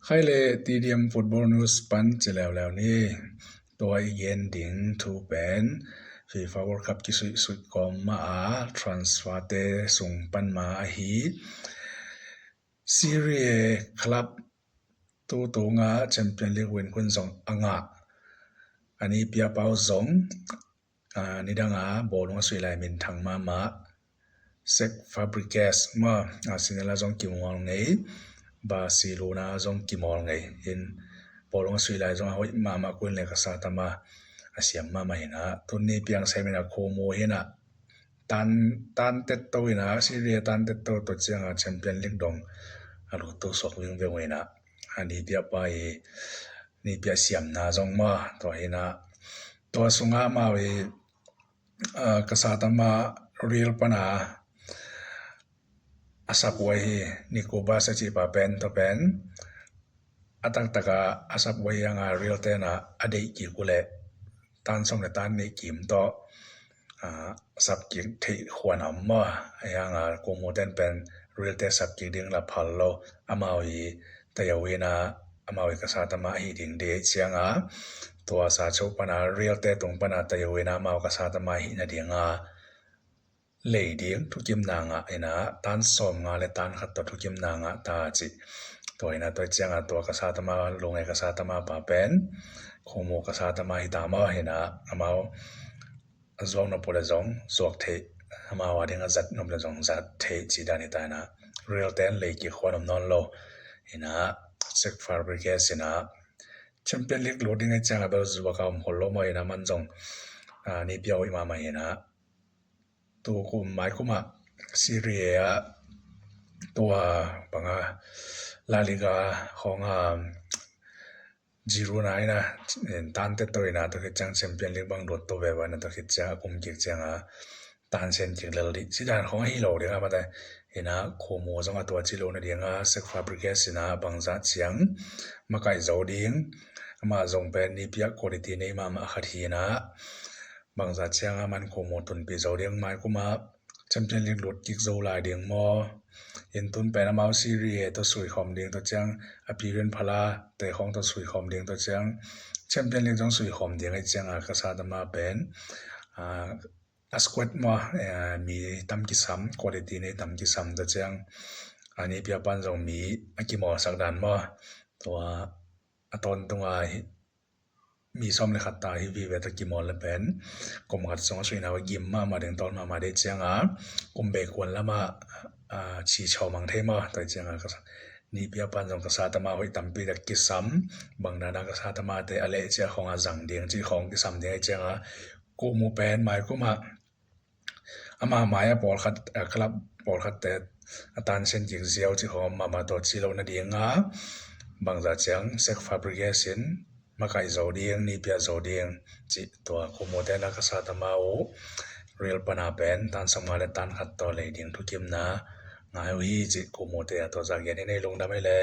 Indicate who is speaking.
Speaker 1: ใครเลยตีเดียมฟุตบอลนิวส์ปันจะแล้วนี่ตัวอีเย็นดิ่งทูเป็นFIFA World Cup ที่สุดก็มาทรานสเฟอร์เตส่งปันมาฮีซีเรียคลับตัวงาแชมเปี้ยนลีกเวนคุณสองอ่ะอันนี้เปียเปาสองนี่ดังบอลงสวยลายมินทางมาเซกฟาบริเกสมาสินละจงกิมวงไงบาร์เซโลนาจงกิมวงไงเห็นบอลงสวยลายจงเอามาคุยเลยกับซาตามาอาเซียมมาเห็นตุนนี้เพียงใช้เวลาโคโมเห็นตันเต็ดตัวนะซีเรียตันเต็ดตัวเจียงแชมเปี้ยนลีกดงลูกตัวสอกวิ่งเวนะอันนี้เปียไปนี่เปียเสียมนาจงมาตัวเห็นตัวสุงามาเวกับซาตามาเรียลปนาอาสับไว้นี่กูบาสจิปาเป็นตัวเป็นอัตกะอาสับไว้ยังเรียลเตนะอดีตกี่กูเลยตันส่งในตันในกิมต่อสับกิที่ควรเอามายังกูโมเดนเป็นเรียลเตสับกิดิ่งละพัลโลอามาวีแต่ยาวินาอามาวิกษาตมาหิดิ่งเดียเชียงตัวสาชุปนาเรียลเตตรงปนาแต่ยาวินามาวิกษาตมาหินาดิ่งเลยดิ่งทุกิมนางตันสมเลยตันขัดตัวทุกิมนางตาจิตัวตัวเชียงตัวกษาตมาลงกษาตมาปะเป็นคงโมกษาตมาหิตามาอามาจงนบเลยจงสวกเทอามาว่าดิ่งจัดนบเลยจงจัดเทจิดานิตาเรียลเตนเลยกี่คนนอนโลเซกฟาบริเกสแชมเปี้ยนลีกโหลดยังไงจังเบลส์ว่าเขาหมดลมมันมันจงนี่เปียวมาตัวกูหมายกูมาซีเรียตัวบังลาลิกาของจิโรนาตันเตตัวตัวคิดจังแชมเปี้ยนลีกบางโดดตัวแบบนั้นตัวคิดจังกุมกิจจังตันเซนจิกเลลิสิดานของฮิโลเดียมาแต่โคโมจังตัวจิโรนาเดียงเซกฟาบริเกสบางจัดเสียงมาไกจอดิงมาจงเป็นนิพิยากริตีนี้มาขัดฮีบางจัดเสียงมันโคโมตุนปีจอดิงมาคุมาแชมเปี้ยนลีกหลุดกิกโจลายเดียงมอยันตุนเป็นมาซีเรียตัวสวยคอมเดียงตัวจังอภิเรนพลาแต่ของตัวสวยคอมเดียงตัวจังแชมเปี้ยนลีกจังสวยคอมเดียงไอ้จังกษัตริย์มาเป็นสควอตมามีตำกิซัมคุณภาพนี้ตำกิซัมตัวจังอันนี้เปียปันจงมีกิมอสักดันมาตัวตอนตรงมีซ้อมเลยขัดตาที่วิเวตกิมอลเลยเป็นกรมขัดสงสวยนะว่ากิมมาถึงตอนมาได้จังกรมเบกวนแล้วมาชีชาวมังเทมาตัวจังนี่เปียปันจงกษัตริย์มาไว้ตำปีตกิซัมบางนานักษัตริย์มาแต่อะไรเจ้าของจังเดียงที่ของกิซัมเดียงจังกูมูเป็นหมายกูมามาหมายบอลขัดคลับบอลขัดแต่ตันเซนจิกเซียวที่ของมาตัวจิโลนาเดียงบางจัดจังเซกฟาบริเกสินมาไกจอเดียงนี่เปียจอเดียงจิตัวกูมูเดนักษัตริย์มาเรียลปนาเป็นตันสมาเลตันขัดตัวเลยเดียงทุกิมง่ายวิจิกูมูเดตัวจากยันในลงได้ไม่เละ